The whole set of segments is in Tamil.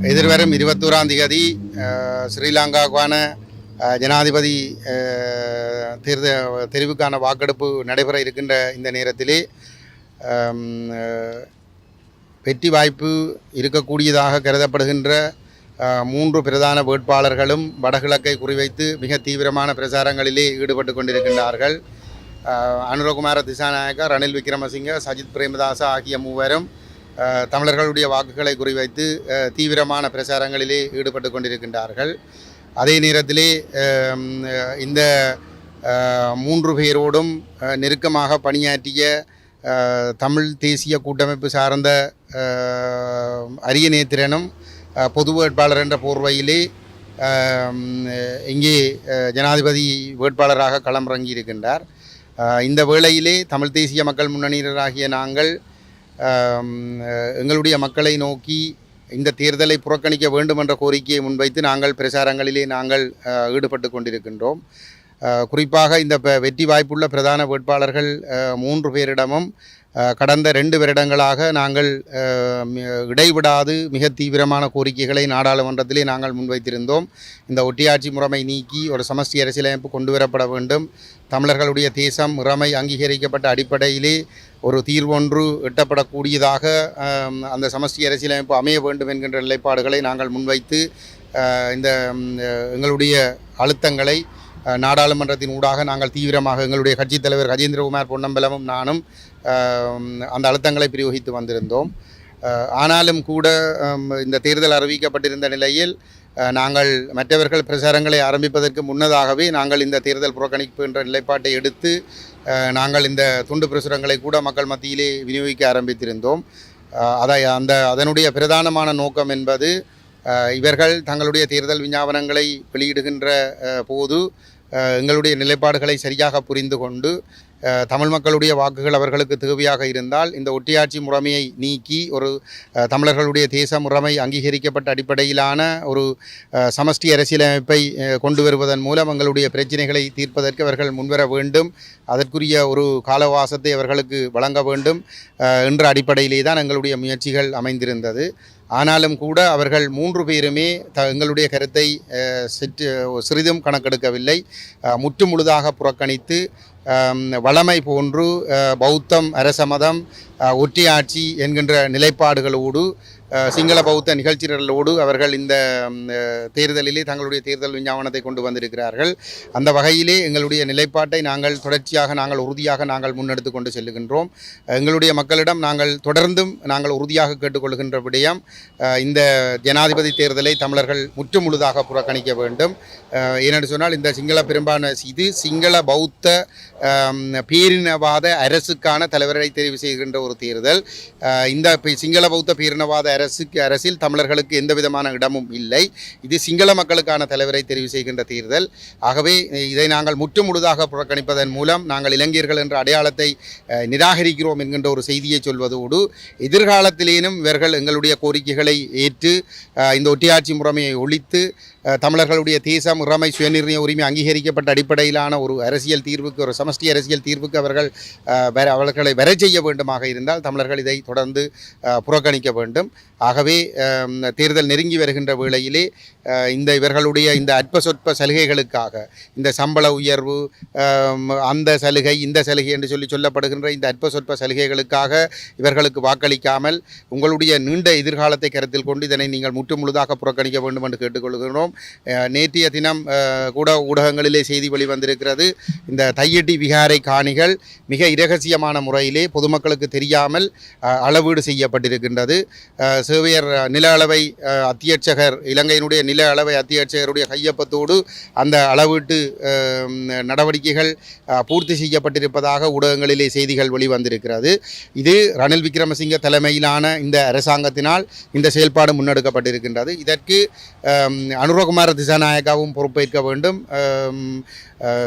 எதிர்வரும் 21ஆம் தேதி ஸ்ரீலங்காவுக்கான ஜனாதிபதி தெரிவுக்கான வாக்கெடுப்பு நடைபெற இருக்கின்ற இந்த நேரத்திலே வெற்றி வாய்ப்பு இருக்கக்கூடியதாக கருதப்படுகின்ற 3 பிரதான வேட்பாளர்களும் வடகிழக்கை குறிவைத்து மிக தீவிரமான பிரச்சாரங்களிலே ஈடுபட்டு கொண்டிருக்கின்றார்கள். அனுரகுமார திசாநாயக்கா, ரணில் விக்ரமசிங்க, சஜித் பிரேமதாசா ஆகிய மூவரும் தமிழர்களுடைய வாக்குகளை குறிவைத்து தீவிரமான பிரச்சாரங்களிலே ஈடுபட்டு கொண்டிருக்கின்றார்கள். அதே நேரத்திலே இந்த 3 பேரோடும் நெருக்கமாக பணியாற்றிய தமிழ் தேசிய கூட்டமைப்பு சார்ந்த அரியநேத்திரனும் பொது வேட்பாளர் என்ற போர்வையிலே இங்கே ஜனாதிபதி வேட்பாளராக களமிறங்கி இருக்கின்றார். இந்த வேளையிலே தமிழ் தேசிய மக்கள் முன்னணியினராகிய நாங்கள் எங்களுடைய மக்களை நோக்கி இந்த தேர்தலை புறக்கணிக்க வேண்டும் என்ற கோரிக்கையை முன்வைத்து நாங்கள் பிரச்சாரங்களிலே நாங்கள் ஈடுபட்டு கொண்டிருக்கின்றோம். குறிப்பாக இந்த வெற்றி வாய்ப்புள்ள பிரதான வேட்பாளர்கள் 3 பேரிடமும் கடந்த 2 வருடங்களாக நாங்கள் இடைவிடாது மிக தீவிரமான கோரிக்கைகளை நாடாளுமன்றத்திலே நாங்கள் முன்வைத்திருந்தோம். இந்த ஒட்டியாட்சி முறைமை நீக்கி ஒரு சமஷ்டி அரசியலமைப்பு கொண்டு வரப்பட வேண்டும், தமிழர்களுடைய தேசம் முறைமை அங்கீகரிக்கப்பட்ட அடிப்படையிலே ஒரு தீர்வொன்று எட்டப்படக்கூடியதாக அந்த சமஷ்டி அரசியலமைப்பு அமைய வேண்டும் என்கின்ற நிலைப்பாடுகளை நாங்கள் முன்வைத்து இந்த எங்களுடைய அழுத்தங்களை நாடாளுமன்றத்தின் ஊடாக நாங்கள் தீவிரமாக எங்களுடைய கட்சித் தலைவர் கஜேந்திரகுமார் பொன்னம்பலமும் நானும் அந்த அழுத்தங்களை பிரயோகித்து வந்திருந்தோம். ஆனாலும் கூட இந்த தேர்தல் அறிவிக்கப்பட்டிருந்த நிலையில் நாங்கள் மற்றவர்கள் பிரச்சாரங்களை ஆரம்பிப்பதற்கு முன்னதாகவே நாங்கள் இந்த தேர்தல் புறக்கணிப்பு என்ற நிலைப்பாட்டை எடுத்து நாங்கள் இந்த துண்டு பிரசுரங்களை கூட மக்கள் மத்தியிலே விநியோகிக்க ஆரம்பித்திருந்தோம். அதனுடைய பிரதானமான நோக்கம் என்பது இவர்கள் தங்களுடைய தேர்தல் விஞ்ஞாபனங்களை வெளியிடுகின்ற போது எங்களுடைய நிலைப்பாடுகளை சரியாக புரிந்து கொண்டு தமிழ் மக்களுடைய வாக்குகள் அவர்களுக்கு தேவையாக இருந்தால் இந்த ஒட்டியாட்சி முறைமையை நீக்கி ஒரு தமிழர்களுடைய தேச முறைமை அங்கீகரிக்கப்பட்ட அடிப்படையிலான ஒரு சமஷ்டி அரசியலமைப்பை கொண்டு வருவதன் மூலம் எங்களுடைய பிரச்சனைகளை தீர்ப்பதற்கு அவர்கள் முன்வர வேண்டும், அதற்குரிய ஒரு காலவாசத்தை அவர்களுக்கு வழங்க வேண்டும் என்ற அடிப்படையிலே தான் எங்களுடைய முயற்சிகள் அமைந்திருந்தது. ஆனாலும் கூட அவர்கள் 3 பேருமே எங்களுடைய கருத்தை சிறிதும் கணக்கெடுக்கவில்லை, முற்று முழுதாக புறக்கணித்து வளமை போன்று பௌத்தம், அரச மதம், ஒற்றையாட்சி என்கின்ற நிலைப்பாடுகளோடு சிங்கள பௌத்த நிகழ்ச்சிகளோடு அவர்கள் இந்த தேர்தலிலே தங்களுடைய தேர்தல் விஞ்ஞாபனத்தை கொண்டு வந்திருக்கிறார்கள். அந்த வகையிலே எங்களுடைய நிலைப்பாட்டை நாங்கள் தொடர்ச்சியாக உறுதியாக முன்னெடுத்து கொண்டு செல்லுகின்றோம். எங்களுடைய மக்களிடம் தொடர்ந்தும் உறுதியாக கேட்டுக்கொள்கின்ற விடயம் இந்த ஜனாதிபதி தேர்தலை தமிழர்கள் முற்று முழுதாக புறக்கணிக்க வேண்டும். ஏனென்று சொன்னால் இந்த இது சிங்கள பௌத்த பேரினவாத அரசுக்கான தலைவரை தெரிவு செய்கின்ற ஒரு தேர்தல். இந்த சிங்கள பௌத்த பேரினவாத அரசில் தமிழர்களுக்கு எந்த விதமான இடமும் இல்லை. இது சிங்கள மக்களுக்கான தலைவரை தெரிவு செய்கின்ற தேர்தல். ஆகவே இதை நாங்கள் முற்று முழுதாக புறக்கணிப்பதன் மூலம் நாங்கள் இளைஞர்கள் என்ற அடையாளத்தை நிராகரிக்கிறோம் என்கின்ற ஒரு செய்தியை சொல்வதோடு எதிர்காலத்திலேனும் இவர்கள் எங்களுடைய கோரிக்கைகளை ஏற்று இந்த ஒட்டியாட்சி முறைமையை ஒழித்து தமிழர்களுடைய தேசம் முறைமை சுயநிர்ணய உரிமை அங்கீகரிக்கப்பட்ட அடிப்படையிலான ஒரு அரசியல் தீர்வுக்கு, ஒரு சமஷ்டி அரசியல் தீர்வுக்கு அவர்களை வர செய்ய வேண்டுமாக இருந்தால் தமிழர்கள் இதை தொடர்ந்து புறக்கணிக்க வேண்டும். ஆகவே தேர்தல் நெருங்கி வருகின்ற வேளையிலே இவர்களுடைய இந்த அற்ப சொற்ப சலுகைகளுக்காக, இந்த சம்பள உயர்வு, அந்த சலுகை, இந்த சலுகை என்று சொல்லப்படுகின்ற இந்த அற்ப சொற்ப சலுகைகளுக்காக இவர்களுக்கு வாக்களிக்காமல் உங்களுடைய நீண்ட எதிர்காலத்தை கருத்தில் கொண்டு இதனை நீங்கள் முற்று முழுதாக புறக்கணிக்க வேண்டும் என்று கேட்டுக்கொள்கிறோம். நேற்றைய தினம் கூட ஊடகங்களிலே செய்தி வெளிவந்திருக்கிறது. இந்த தையட்டி விகாரை காணிகள் மிக இரகசியமான முறையிலே பொதுமக்களுக்கு தெரியாமல் அளவீடு செய்யப்பட்டிருக்கின்றது. சேவையர் நில அளவை அத்தியட்சகர், இலங்கையினுடைய நில அளவை அத்தியட்சகருடைய கையொப்பத்தோடு அந்த அளவீட்டு நடவடிக்கைகள் பூர்த்தி செய்யப்பட்டிருப்பதாக ஊடகங்களிலே செய்திகள் வெளிவந்திருக்கிறது. இது ரணில் விக்ரமசிங்க தலைமையிலான இந்த அரசாங்கத்தினால் இந்த செயல்பாடு முன்னெடுக்கப்பட்டிருக்கின்றது. இதற்கு அனுரகுமார திசாநாயக்காவும் பொறுப்பேற்க வேண்டும்,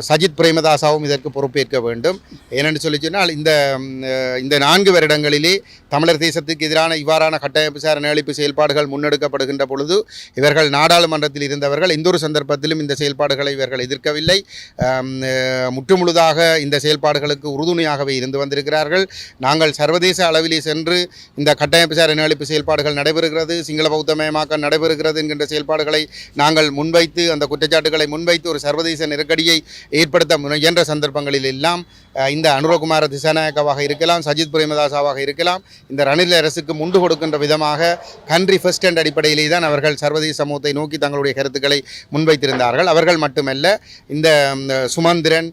சஜித் பிரேமதாசாவும் இதற்கு பொறுப்பேற்க வேண்டும். ஏனென்று சொன்னால் இந்த 4 வருடங்களிலே தமிழர் தேசத்துக்கு எதிரான இவ்வாறான கட்டமைப்பு சார் நிலைப்பு செயல்பாடுகள் முன்னெடுக்கப்படுகின்ற பொழுது இவர்கள் நாடாளுமன்றத்தில் இருந்தவர்கள் எந்த ஒரு சந்தர்ப்பத்திலும் இந்த செயல்பாடுகளை இவர்கள் எதிர்க்கவில்லை. முற்றுமுழுதாக இந்த செயல்பாடுகளுக்கு உறுதுணையாகவே இருந்து வந்திருக்கிறார்கள். நாங்கள் சர்வதேச அளவிலே சென்று இந்த கட்டமைப்பு சார் இனஅழிப்பு செயல்பாடுகள் நடைபெறுகிறது, சிங்கள பௌத்தமயமாக்க நடைபெறுகிறது என்கின்ற செயல்பாடுகளை நாங்கள் முன்வைத்து அந்த குற்றச்சாட்டுகளை முன்வைத்து ஒரு சர்வதேச நெருக்கடியை ஏற்படுத்த முயன்ற சந்தர்ப்பங்களில் எல்லாம் இந்த அனுரகுமார திசாநாயக்கவாக இருக்கலாம், சஜித் பிரேமதாசாவாக இருக்கலாம், இந்த ரணில் அரசுக்கு முண்டு கொடுக்கின்ற விதமாக கண்ட்ரி ஃபர்ஸ்ட் என்ற அடிப்படையிலே தான் அவர்கள் சர்வதேச சமூகத்தை நோக்கி தங்களுடைய கருத்துக்களை முன்வைத்திருந்தார்கள். அவர்கள் மட்டுமல்ல, இந்த சுமந்திரன்,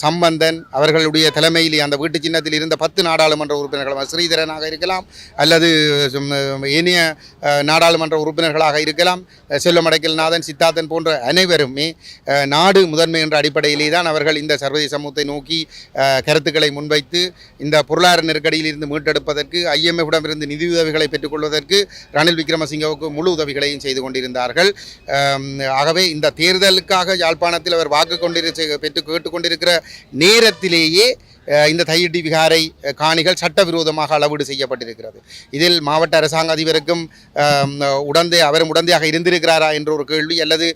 சம்பந்தன் அவர்களுடைய தலைமையில் அந்த வீட்டு சின்னத்தில் இருந்த 10 நாடாளுமன்ற உறுப்பினர்கள், ஸ்ரீதரனாக இருக்கலாம் அல்லது ஏனைய நாடாளுமன்ற உறுப்பினர்களாக இருக்கலாம், செல்வம் அடைக்கல்நாதன், சித்தார்த்தன் போன்ற அனைவருமே நாடு முதன்மை என்ற அடிப்படையிலே தான் அவர்கள் இந்த சர்வதேச சமூகத்தை நோக்கி கருத்துக்களை முன்வைத்து இந்த பொருளாதார நெருக்கடியில் இருந்து மீட்டெடுப்பதற்கு IMF-இடமிருந்து நிதியுதவிகளை பெற்றுக்கொள்வதற்கு ரணில் விக்ரமசிங்கவுக்கு முழு உதவிகளையும் செய்து கொண்டிருந்தார்கள். ஆகவே இந்த தேர்தலுக்காக யாழ்ப்பாணத்தில் அவர் வாக்கு கேட்டுக்கொண்டிருக்கிற நேரத்திலேயே இந்த தையிட்டி விகாரை காணிகள் சட்டவிரோதமாக அளவீடு செய்யப்பட்டிருக்கிறது. இதில் மாவட்ட அரசாங்க அதிபருக்கும் அவரும் உடந்தையாக இருந்திருக்கிறாரா என்ற ஒரு கேள்வி, அல்லது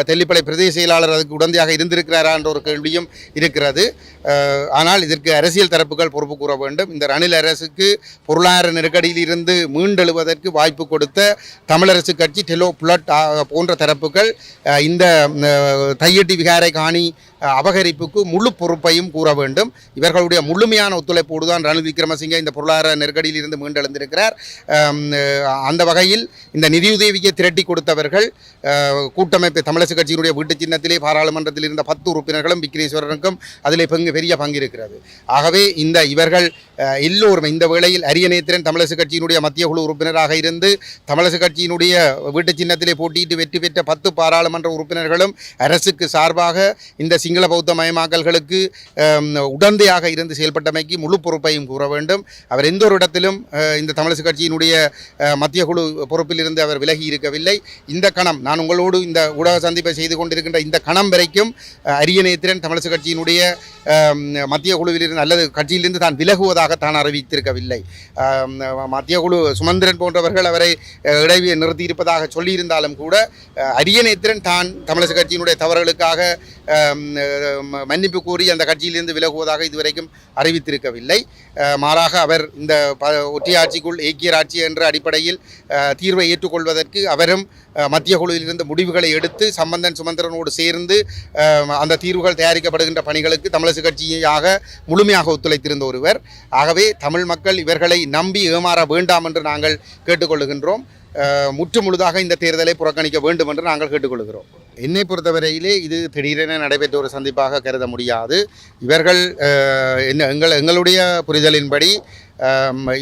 தெல்லிப்பளை பிரதேச செயலாளர் அதுக்கு உடந்தையாக இருந்திருக்கிறாரா என்ற ஒரு கேள்வியும் இருக்கிறது. ஆனால் இதற்கு அரசியல் தரப்புகள் பொறுப்பு கூற வேண்டும். இந்த ரணில் அரசுக்கு பொருளாதார நெருக்கடியில் இருந்து மீண்டெழுவதற்கு வாய்ப்பு கொடுத்த தமிழரசு கட்சி, டெலோ புலட் போன்ற தரப்புகள் இந்த தையிட்டி விகாரை காணி அபகரிப்புக்கு முழு பொறுப்பையும் கூற வேண்டும். இவர்களுடைய முழுமையான ஒத்துழைப்போடு தான் ரணில் விக்ரமசிங்கே இந்த பொருளாதார நெருக்கடியில் இருந்து மீண்டெழுந்திருக்கிறார். அந்த வகையில் இந்த நிதியுதவியை திரட்டி கொடுத்தவர்கள் கூட்டமைப்பு தமிழரசு கட்சியினுடைய வீட்டு சின்னத்திலே பாராளுமன்றத்தில் இருந்த 10 உறுப்பினர்களும் விக்னேஸ்வரனுக்கும் அதிலே பெரிய பங்கு இருக்கிறது. ஆகவே இவர்கள் எல்லோரும் இந்த வேளையில் அரியநேத்திரன் தமிழரசு கட்சியினுடைய மத்திய குழு உறுப்பினராக இருந்து தமிழரசு கட்சியினுடைய வீட்டு சின்னத்திலே போட்டியிட்டு வெற்றி பெற்ற 10 பாராளுமன்ற உறுப்பினர்களும் அரசுக்கு சார்பாக இந்த சிங்கள பௌத்த மயமாக்கல்களுக்கு உடந்தையாக இருந்து செயல்பட்டமைக்கு முழு பொறுப்பையும் கூற வேண்டும். அவர் எந்த ஒரு இடத்திலும் இந்த தமிழரசு கட்சியினுடைய மத்திய குழு பொறுப்பில் இருந்து அவர் விலகி இருக்கவில்லை. இந்த கணம் நான் உங்களோடு இந்த ஊடக சந்திப்பை செய்து கொண்டிருக்கின்ற இந்த கணம் வரைக்கும் அரியநேத்திரன் தமிழரசு கட்சியினுடைய மத்திய குழுவிலிருந்து அல்லது கட்சியிலிருந்து தான் விலகுவதாக தான் அறிவித்திருக்கவில்லை. மத்திய குழு சுமந்திரன் போன்றவர்கள் அவரை இடைவே நிறுத்தியிருப்பதாக சொல்லியிருந்தாலும் கூட அரியநேத்திரன் தான் தமிழரசு கட்சியினுடைய தவறுகளுக்காக மன்னிப்பு கூறி அந்த கட்சியிலிருந்து விலகுவதாக இதுவரைக்கும் அறிவித்திருக்கவில்லை. மாறாக அவர் இந்த ஒற்றையாட்சிக்குள் ஏக்கியராட்சி என்ற அடிப்படையில் தீர்வை ஏற்றுக்கொள்வதற்கு அவரும் மத்திய குழுவிலிருந்து முடிவுகளை எடுத்து சம்பந்தன் சுமந்திரனோடு சேர்ந்து அந்த தீர்வுகள் தயாரிக்கப்படுகின்ற பணிகளுக்கு தமிழரசு கட்சியாக முழுமையாக ஒத்துழைத்திருந்த ஒருவர். ஆகவே தமிழ் மக்கள் இவர்களை நம்பி ஏமாற வேண்டாம் என்று நாங்கள் கேட்டுக்கொள்ளுகின்றோம். முற்று முழுதாக இந்த தேர்தலை புறக்கணிக்க வேண்டும் என்று நாங்கள் கேட்டுக்கொள்கிறோம். என்னை பொறுத்தவரையிலே இது திடீரென நடைபெற்ற ஒரு சந்திப்பாக கருத முடியாது. இவர்கள் எங்களுடைய புரிதலின்படி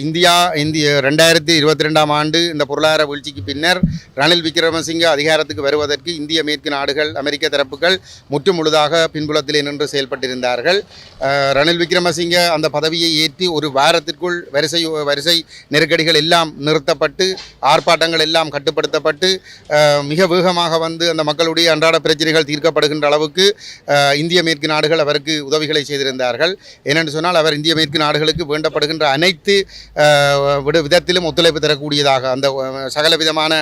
இந்திய 2022ஆம் ஆண்டு இந்த பொருளாதார வீழ்ச்சிக்கு பின்னர் ரணில் விக்ரமசிங்கே அதிகாரத்துக்கு வருவதற்கு இந்திய மேற்கு நாடுகள், அமெரிக்க தரப்புகள் முற்று முழுதாக பின்புலத்திலே நின்று செயல்பட்டிருந்தார்கள். ரணில் விக்ரமசிங்கே அந்த பதவியை ஏற்றி ஒரு வாரத்திற்குள் வரிசை நெருக்கடிகள் எல்லாம் நிறுத்தப்பட்டு ஆர்ப்பாட்டங்கள் எல்லாம் கட்டுப்படுத்தப்பட்டு மிக வேகமாக அந்த மக்களுடைய அன்றாட பிரச்சனைகள் தீர்க்கப்படுகின்ற அளவுக்கு இந்திய மேற்கு நாடுகள் அவருக்கு உதவிகளை செய்திருந்தார்கள். ஏனென்று சொன்னால் அவர் இந்திய மேற்கு நாடுகளுக்கு வேண்டப்படுகின்ற அனைத்து விதத்திலும் ஒத்துழைப்பு தரக்கூடியதாக அந்த சகல விதமான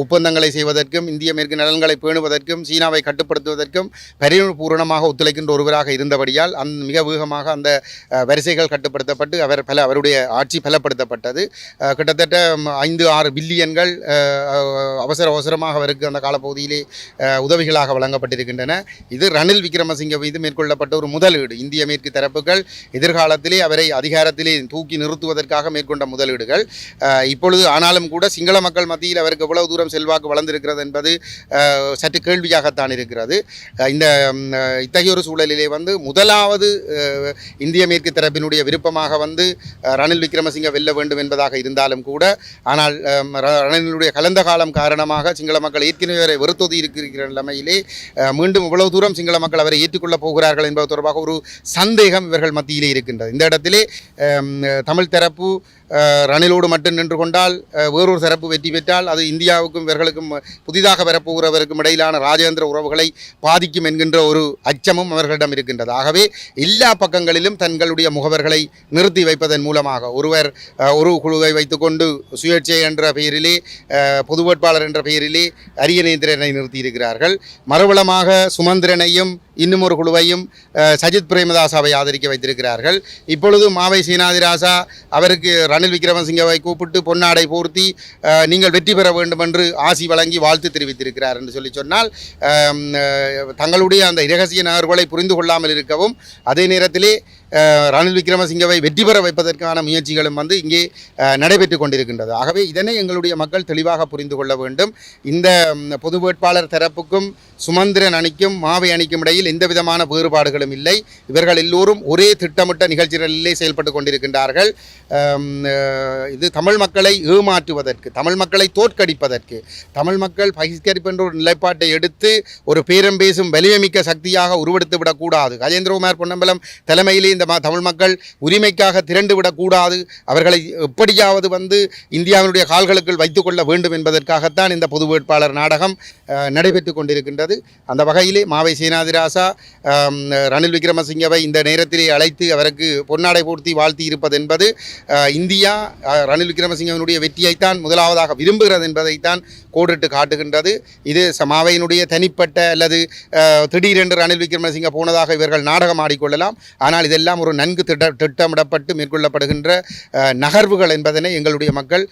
ஒப்பந்தங்களை செய்வதற்கும் இந்திய மேற்கு நலன்களை பேணுவதற்கும் சீனாவை கட்டுப்படுத்துவதற்கும் பரிபூரணமாக ஒத்துழைக்கின்ற ஒருவராக இருந்தபடியால் மிக வேகமாக அந்த வரிசைகள் கட்டுப்படுத்தப்பட்டு அவருடைய ஆட்சி பலப்படுத்தப்பட்டது. கிட்டத்தட்ட 5-6 பில்லியன்கள் அவசரமாக அவருக்கு அந்த காலப்பகுதியிலே உதவிகளாக வழங்கப்பட்டிருக்கின்றன. இது ரணில் விக்ரமசிங்கே மீது மேற்கொள்ளப்பட்ட ஒரு முதலீடு. இந்திய மேற்கு தரப்புகள் எதிர்காலத்திலே அவரை அதிகாரத்திலே தூக்கி நிறுத்துவதற்காக மேற்கொண்ட முதலீடுகள். இப்பொழுது ஆனாலும் கூட சிங்கள மக்கள் மத்தியில் அவருக்கு எவ்வளவு தூரம் செல்வாக்கு வளர்ந்திருக்கிறது என்பது சற்று கேள்வியாகத்தான் இருக்கிறது. இத்தகைய ஒரு சூழலிலே முதலாவது இந்திய மேற்கு தரப்பினுடைய விருப்பமாக ரணில் விக்ரமசிங்கே வெல்ல வேண்டும் என்பதாக இருந்தாலும் கூட, ஆனால் ரணிலுடைய கலந்த காலம் காரணமாக சிங்கள மக்கள் ஏற்கனவே வெறுத்தொதி இருக்கிற நிலைமையிலே மீண்டும் இவ்வளவு தூரம் சிங்கள மக்கள் அவரை ஏற்றுக்கொள்ளப் போகிறார்கள் என்பது தொடர்பாக ஒரு சந்தேகம் இவர்கள் மத்தியிலே இருக்கின்றது. இந்த இடத்திலே தமிழ் தரப்பு ரணிலோடு மட்டும் நின்று கொண்டால் வேறொரு தரப்பு வெற்றி பெற்றால் அது இந்தியாவுக்கும் இவர்களுக்கும் புதிதாக வரப்போகிறவருக்கும் இடையிலான ராஜேந்திர உறவுகளை பாதிக்கும் என்கின்ற ஒரு அச்சமும் அவர்களிடம் இருக்கின்றது. ஆகவே எல்லா பக்கங்களிலும் தங்களுடைய முகவர்களை நிறுத்தி வைப்பதன் மூலமாக ஒருவர் ஒரு குழுவை வைத்துக்கொண்டு சுயேட்சை என்ற பெயரிலே பொது வேட்பாளர் என்ற பெயரிலே அரியநேந்திரனை நிறுத்தியிருக்கிறார்கள். மறுபலமாக சுமந்திரனையும் இன்னும் ஒரு குழுவையும் சஜித் பிரேமதாசாவை ஆதரிக்க வைத்திருக்கிறார்கள். இப்பொழுது மாவை சீனாதிராசா அவருக்கு ரணில் விக்ரமசிங்கவை கூப்பிட்டு பொன்னாடை போர்த்தி நீங்கள் வெற்றி பெற வேண்டும் என்று ஆசி வழங்கி வாழ்த்து தெரிவித்திருக்கிறார் என்று சொன்னால் தங்களுடைய அந்த இரகசிய நகர்வுகளை புரிந்து கொள்ளாமல் இருக்கவும் அதே நேரத்திலே ரணில் விக்ரமசிங்கவை வெற்றி பெற வைப்பதற்கான முயற்சிகளும் இங்கே நடைபெற்று கொண்டிருக்கின்றது. ஆகவே இதனை எங்களுடைய மக்கள் தெளிவாக புரிந்து கொள்ள வேண்டும். இந்த பொது வேட்பாளர் தரப்புக்கும் சுமந்திரன் அணிக்கும் மாவை அணிக்கும் இடையில் எந்த விதமான வேறுபாடுகளும் இல்லை. இவர்கள் எல்லோரும் ஒரே திட்டமிட்ட நிகழ்ச்சிகளிலே செயல்பட்டு கொண்டிருக்கின்றார்கள். இது தமிழ் மக்களை ஏமாற்றுவதற்கு, தமிழ் மக்களை தோற்கடிப்பதற்கு, தமிழ் மக்கள் பகிஷ்கரிப்பு என்ற ஒரு நிலைப்பாட்டை எடுத்து ஒரு பேரம் பேசும் வலிமைமிக்க சக்தியாக உருவெடுத்து விடக்கூடாது. கஜேந்திரகுமார் பொன்னம்பலம் தலைமையிலே இந்த தமிழ் மக்கள் உரிமைக்காக திரண்டு விடக்கூடாது, அவர்களை எப்படியாவது இந்தியாவினுடைய கால்களுக்குள் வைத்துக் கொள்ள வேண்டும் என்பதற்காகத்தான் இந்த பொது வேட்பாளர் நாடகம் நடைபெற்று கொண்டிருக்கின்றது. அந்த வகையிலே மாவை சீனாதிராசா ரணில் விக்ரமசிங்கவை இந்த நேரத்திலே அழைத்து அவருக்கு பொன்னாடை போர்த்தி வாழ்த்தி இருப்பது என்பது இந்தியா ரணில் விக்ரமசிங்கவனுடைய வெற்றியைத்தான் முதலாவதாக விரும்புகிறது என்பதைத்தான் கோடிட்டு காட்டுகின்றது. இது மாவையினுடைய தனிப்பட்ட அல்லது திடீரென்று ரணில் விக்ரமசிங்க போனதாக இவர்கள் நாடகம் ஆடிக்கொள்ளலாம். ஆனால் இதெல்லாம் ஒரு நன்கு திட்டமிடப்பட்டு மேற்கொள்ளப்படுகின்ற நகர்வுகள் என்பதனை எங்களுடைய மக்கள்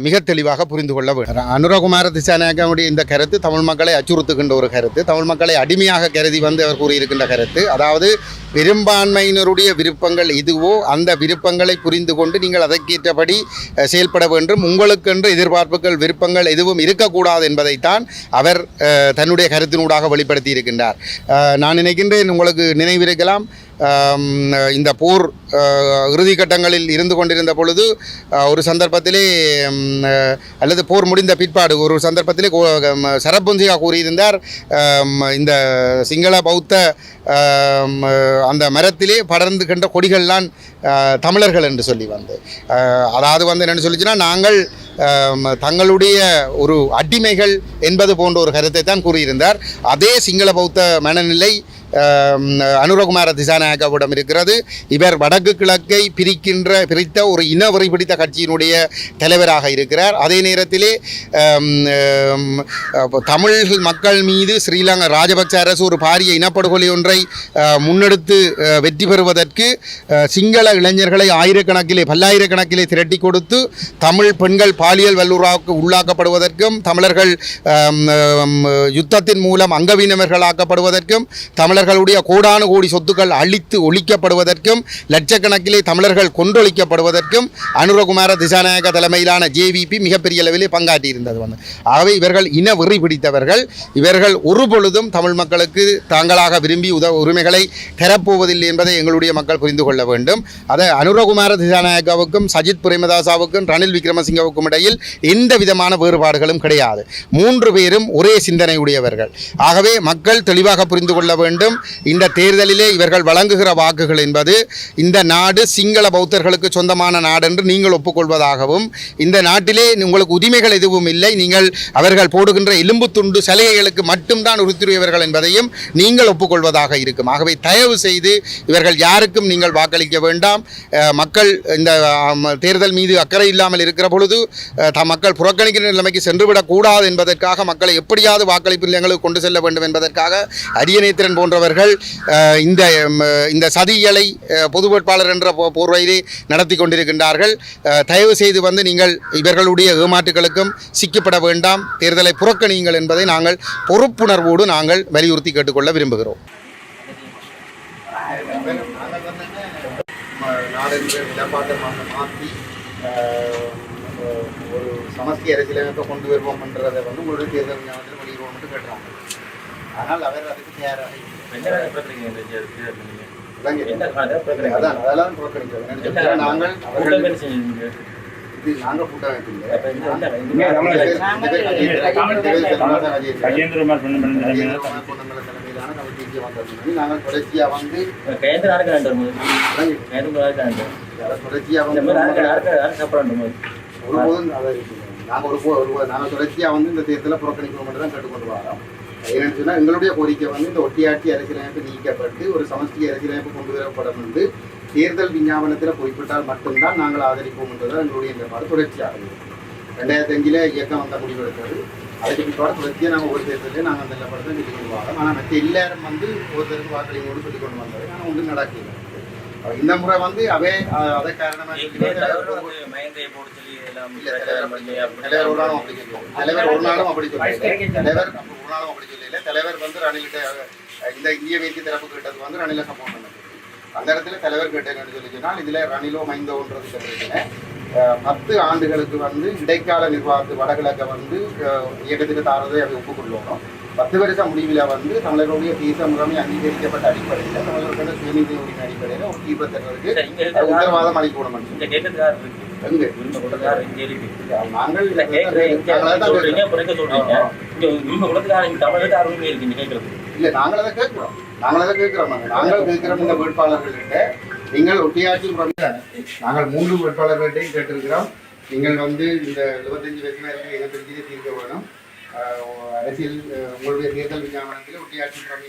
மிக தெளிவாக புரிந்து கொள்ள வேண்டும். அனுரகுமார திசாநாயகனுடைய இந்த கருத்து தமிழ் மக்களை அச்சுறுத்துகின்ற ஒரு கருத்து, தமிழ் மக்களை அடிமையாக கருதி அவர் கூறியிருக்கின்ற கருத்து. அதாவது பெரும்பான்மையினருடைய விருப்பங்கள் எதுவோ அந்த விருப்பங்களை புரிந்து கொண்டு நீங்கள் அதற்கேற்றபடி செயல்பட வேண்டும், உங்களுக்கென்று எதிர்பார்ப்புகள் விருப்பங்கள் எதுவும் இருக்கக்கூடாது என்பதைத்தான் அவர் தன்னுடைய கருத்தினூடாக வெளிப்படுத்தி இருக்கின்றார். நான் நினைக்கின்றேன், உங்களுக்கு நினைவிருக்கலாம், இந்த போர் இறுதிக்கட்டங்களில் இருந்து கொண்டிருந்த பொழுது ஒரு சந்தர்ப்பத்திலே அல்லது போர் முடிந்த பிற்பாடு ஒரு சந்தர்ப்பத்திலே சரபொன்சிகா கூறியிருந்தார், இந்த சிங்கள பௌத்த அந்த மரத்திலே படர்ந்துகின்ற கொடிகள்லாம் தமிழர்கள் என்று சொல்லி அதாவது என்னென்னு சொல்லிச்சுன்னா நாங்கள் தங்களுடைய ஒரு அடிமைகள் என்பது போன்ற ஒரு கருத்தை தான் கூறியிருந்தார். அதே சிங்கள பௌத்த மனநிலை அனுரகுமார திசாநாயகவிடம் இருக்கிறது. இவர் வடக்கு கிழக்கை பிரித்த ஒரு இனவெறி பிடித்த கட்சியினுடைய தலைவராக இருக்கிறார். அதே நேரத்திலே தமிழ் மக்கள் மீது ஸ்ரீலங்கா ராஜபக்ச அரசு ஒரு பாரிய இனப்படுகொலை ஒன்றை முன்னெடுத்து வெற்றி பெறுவதற்கு சிங்கள இளைஞர்களை பல்லாயிரக்கணக்கிலே திரட்டி கொடுத்து தமிழ் பெண்கள் பாலியல் வல்லுறாவுக்கு உள்ளாக்கப்படுவதற்கும் தமிழர்கள் யுத்தத்தின் மூலம் அங்கவீனவர்களாக்கப்படுவதற்கும் தமிழர்களுடைய கோடானு கோடி சொத்துக்கள் அழித்து ஒழிக்கப்படுவதற்கும் லட்சக்கணக்கிலே தமிழர்கள் கொன்றொழிக்கப்படுவதற்கும் அனுரகுமார திசாநாயக தலைமையிலான ஜேவிபி மிகப்பெரிய அளவிலே பங்காற்றியிருந்தது. ஆகவே இவர்கள் இன வெறி பிடித்தவர்கள். இவர்கள் ஒரு பொழுதும் தமிழ் மக்களுக்கு தாங்களாக விரும்பி உரிமைகளை தரப்போவதில்லை என்பதை எங்களுடைய மக்கள் புரிந்து கொள்ள வேண்டும். அதை அனுரகுமார திசாநாயகவுக்கும் சஜித் பிரேமதாசாவுக்கும் ரணில் விக்ரமசிங்கவுக்கும் இடையில் எந்த விதமான வேறுபாடுகளும் கிடையாது. மூன்று பேரும் ஒரே சிந்தனை உடையவர்கள். ஆகவே மக்கள் தெளிவாக புரிந்து கொள்ள வேண்டும், இந்த தேர்தலிலே இவர்கள் வழங்குகிற வாக்குகள் என்பது இந்த நாடு சிங்கள பௌத்தர்களுக்கு சொந்தமான நாடு என்று நீங்கள் ஒப்புக்கொள்வதாகவும், இந்த நாட்டிலே உங்களுக்கு உரிமைகள் எதுவும் இல்லை, நீங்கள் அவர்கள் போடுகின்ற எலும்பு துண்டு சலுகைகளுக்கு மட்டும்தான் உறுத்துரியவர்கள் என்பதையும் நீங்கள் ஒப்புக்கொள்வதாக இருக்கும். ஆகவே தயவு செய்து இவர்கள் யாருக்கும் நீங்கள் வாக்களிக்க வேண்டாம். மக்கள் இந்த தேர்தல் மீது அக்கறை இல்லாமல் இருக்கிற பொழுது மக்கள் புறக்கணிக்கிற நிலைமைக்கு சென்றுவிடக்கூடாது என்பதற்காக மக்களை எப்படியாவது வாக்களிப்பு நிலையங்களுக்கு கொண்டு செல்ல வேண்டும் என்பதற்காக அரியநேத்திரன் போன்றவர்கள் இந்த சதிகளை பொது வேட்பாளர் என்ற போர்வையிலே நடத்தி கொண்டிருக்கின்றார்கள். தயவு செய்து நீங்கள் இவர்களுடைய ஏமாற்றுகளுக்கும் சிக்கப்பட வேண்டாம், தேர்தலை புறக்கணியுங்கள் என்பதை நாங்கள் பொறுப்புணர்வோடு நாங்கள் வலியுறுத்தி கேட்டுக்கொள்ள விரும்புகிறோம். ஒரு சமஸ்தி அரசியலமைப்பை கொண்டு வருவோம் என்றதை உங்களுடைய தேர்தல் ஞாபகத்தில் வெளியிடுவோம் என்று கேட்டுறாங்க. ஆனால் அவர் அதுக்கு தயாராக அதெல்லாம் புறக்கணிக்கிறோம். நாங்கள் நாங்கள் தொடர்ச்சியாக அதை தொடர்ச்சியாக வந்து ஒருபோதும் அதை நாங்கள் தொடர்ச்சியாக வந்து இந்த தேர்தலை புறக்கணிக்கணும் மட்டும் தான் கேட்டுக்கொண்டு வரோம். என்னென்னு சொன்னால் எங்களுடைய கோரிக்கை வந்து இந்த ஒட்டியாட்சி அரசியலமைப்பு நீக்கப்பட்டு ஒரு சமஷ்டி அரசியலமைப்பு கொண்டு வரப்படும் வந்து தேர்தல் விஞ்ஞாபனத்தில் குறிப்பிட்டால் மட்டும்தான் நாங்கள் ஆதரிப்போம் என்றுதான் எங்களுடைய நிலைப்பாடு தொடர்ச்சியாக இருக்குது. 2005 இயக்கம் வந்த முடிவெடுத்தது. அதுக்கு பிற்பாடு தொடர்ச்சியாக நாங்கள் ஒரு தேர்தலே நாங்கள் அந்த நிலப்படத்தை சொல்லிக் கொண்டு வரோம். ஆனால் மற்ற எல்லாரும் வந்து ஒருத்தருக்கு வாக்களிங்களோடு சொல்லிக் கொண்டு வந்தது. ஆனால் ஒன்றும் நடக்கல. இந்த முறை வந்து அதை காரணமாக தலைவர் ஒரு நாளும் அப்படி சொல்லல. தலைவர் வந்து ரணிலிட்ட இந்த இந்திய மேற்கு தரப்பு கேட்டது வந்து ரணில சப்போர்ட் பண்ணது. அந்த இடத்துல தலைவர் கேட்டேன்னு சொல்லி சொன்னால் இதில் ரணிலோ மைந்தோன்றது சொல்லியிருக்கேன். 10 ஆண்டுகளுக்கு வந்து இடைக்கால நிர்வாகத்து வடகிழக்க வந்து இயக்கத்துக்கு தாரதை அதை ஒப்புக்கொள்ளணும். 10 வருஷ முடிவில் வந்து தமிழர்களுடைய தேச முறைமை அங்கீகரிக்கப்பட்ட அடிப்படையில் தமிழர்களோட சுயநிதி உரிமை அடிப்படையில் ஒரு தீர்வு தருவதற்கு உத்தரவாதம் அளிக்கணும். நாங்கள் இல்லை, நாங்கள் அதை கேட்கிறோம். நாங்கள் கேட்கிறோம் இந்த வேட்பாளர்கள்கிட்ட. நீங்கள் ஒட்டியாட்சி முறைமை நாங்கள் 3 வேட்பாளர்கள்ட்டையும் கேட்டிருக்கிறோம். நீங்கள் வந்து இந்த 75 வயசுல இனப்பிரச்சனையை தீர்க்க வேணும். அரசியல் உங்களுடைய தேர்தல் விஞ்ஞாபனத்தில் ஒட்டியாட்சி முறைமை